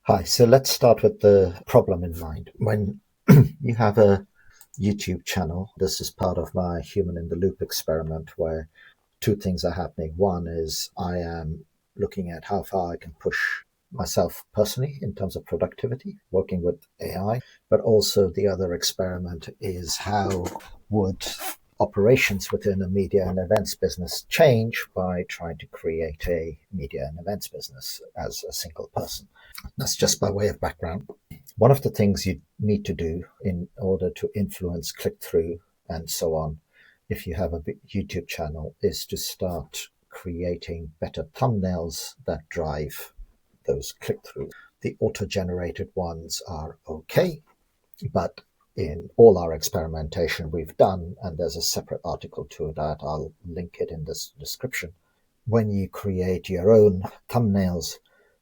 Hi, so let's start with the problem in mind. When you have a YouTube channel, this is part of my human in the loop experiment where two things are happening. One is I am looking at how far I can push myself personally in terms of productivity, working with AI, but also the other experiment is how would operations within a media and events business change by trying to create a media and events business as a single person. That's just by way of background. One of the things you need to do in order to influence click through and so on, if you have a YouTube channel, is to start creating better thumbnails that drive those click throughs. The auto generated ones are okay, but in all our experimentation we've done, and there's a separate article to that, I'll link it in this description. When you create your own thumbnails,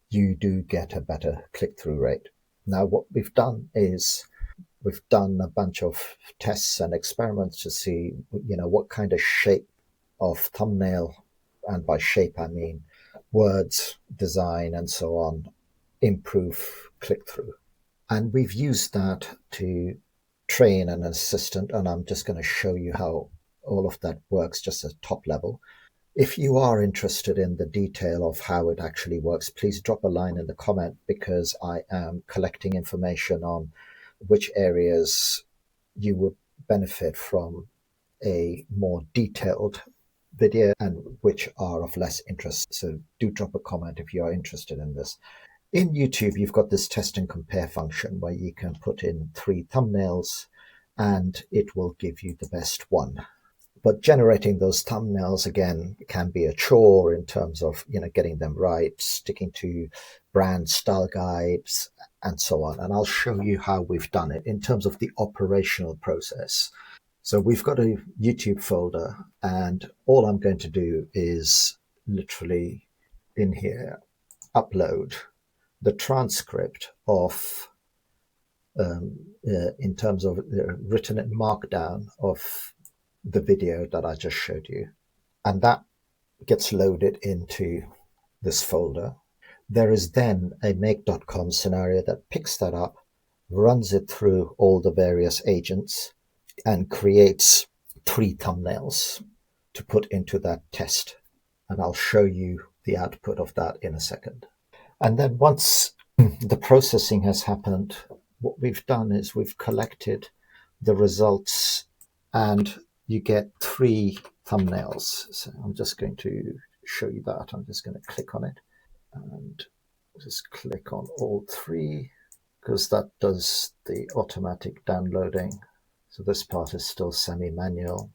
you do get a better click-through rate. Now, what we've done is we've done a bunch of tests and experiments to see, what kind of shape of thumbnail, and by shape I mean words, design, and so on, improve click-through. And we've used that to train an assistant, and I'm just going to show you how all of that works just at top level. If you are interested in the detail of how it actually works, please drop a line in the comment, because I am collecting information on which areas you would benefit from a more detailed video and which are of less interest. So do drop a comment if you are interested in this. In YouTube, you've got this test and compare function where you can put in 3 thumbnails and it will give you the best one. But generating those thumbnails, again, can be a chore in terms of, getting them right, sticking to brand style guides, and so on. And I'll show you how we've done it in terms of the operational process. So we've got a YouTube folder, and all I'm going to do is literally in here upload the transcript of, in terms of written in Markdown of the video that I just showed you. And that gets loaded into this folder. There is then a make.com scenario that picks that up, runs it through all the various agents, and creates 3 thumbnails to put into that test. And I'll show you the output of that in a second. And then once the processing has happened, what we've done is we've collected the results, and you get 3 thumbnails. So I'm just going to show you that. I'm just going to click on it and just click on all 3, because that does the automatic downloading. So this part is still semi-manual.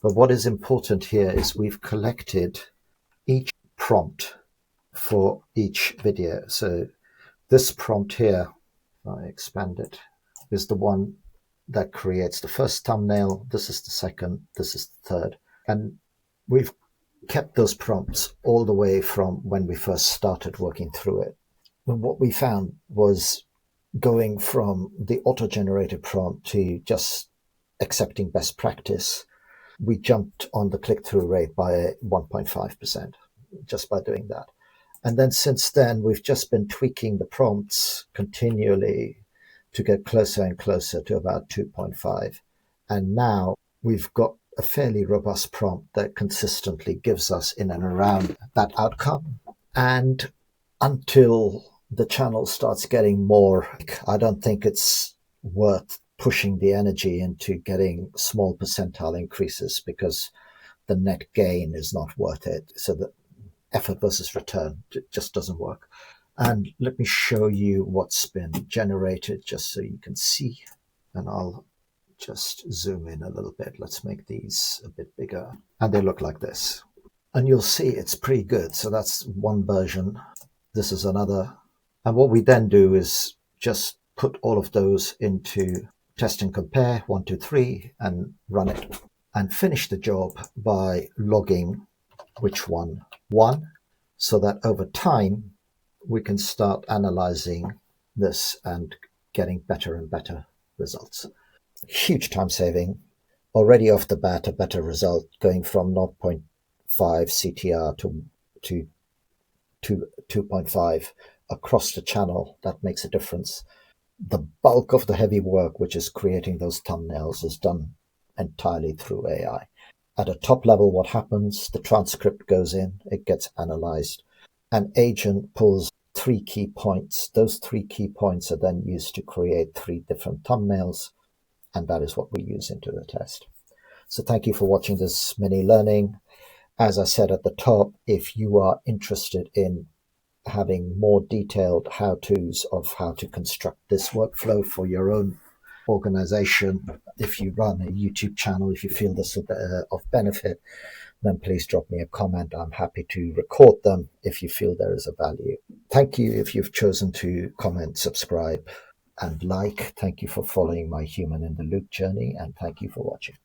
But what is important here is we've collected each prompt for each video. So this prompt here, if I expand it, is the one that creates the first thumbnail. This is the second, this is the third. And we've kept those prompts all the way from when we first started working through it. And what we found was going from the auto-generated prompt to just accepting best practice, we jumped on the click-through rate by 1.5% just by doing that. And then since then, we've just been tweaking the prompts continually to get closer and closer to about 2.5. And now we've got a fairly robust prompt that consistently gives us in and around that outcome. And until the channel starts getting more, I don't think it's worth pushing the energy into getting small percentile increases, because the net gain is not worth it. So the effort versus return just doesn't work. And let me show you what's been generated just so you can see. And I'll just zoom in a little bit. Let's make these a bit bigger. And they look like this. And you'll see it's pretty good. So that's one version. This is another. And what we then do is just put all of those into test and compare, 1, 2, 3, and run it. And finish the job by logging which one won, so that over time, we can start analyzing this and getting better and better results. Huge time saving. Already off the bat, a better result, going from 0.5 CTR to 2.5 across the channel that makes a difference. The bulk of the heavy work, which is creating those thumbnails, is done entirely through AI. At a top level, what happens? The transcript goes in, it gets analyzed. An agent pulls 3 key points. Those 3 key points are then used to create 3 different thumbnails, and that is what we use into the test. So thank you for watching this mini learning. As I said at the top, if you are interested in having more detailed how-tos of how to construct this workflow for your own organization, if you run a YouTube channel, if you feel this will be of benefit, then please drop me a comment. I'm happy to record them if you feel there is a value. Thank you if you've chosen to comment, subscribe, and like. Thank you for following my human in the loop journey, and thank you for watching.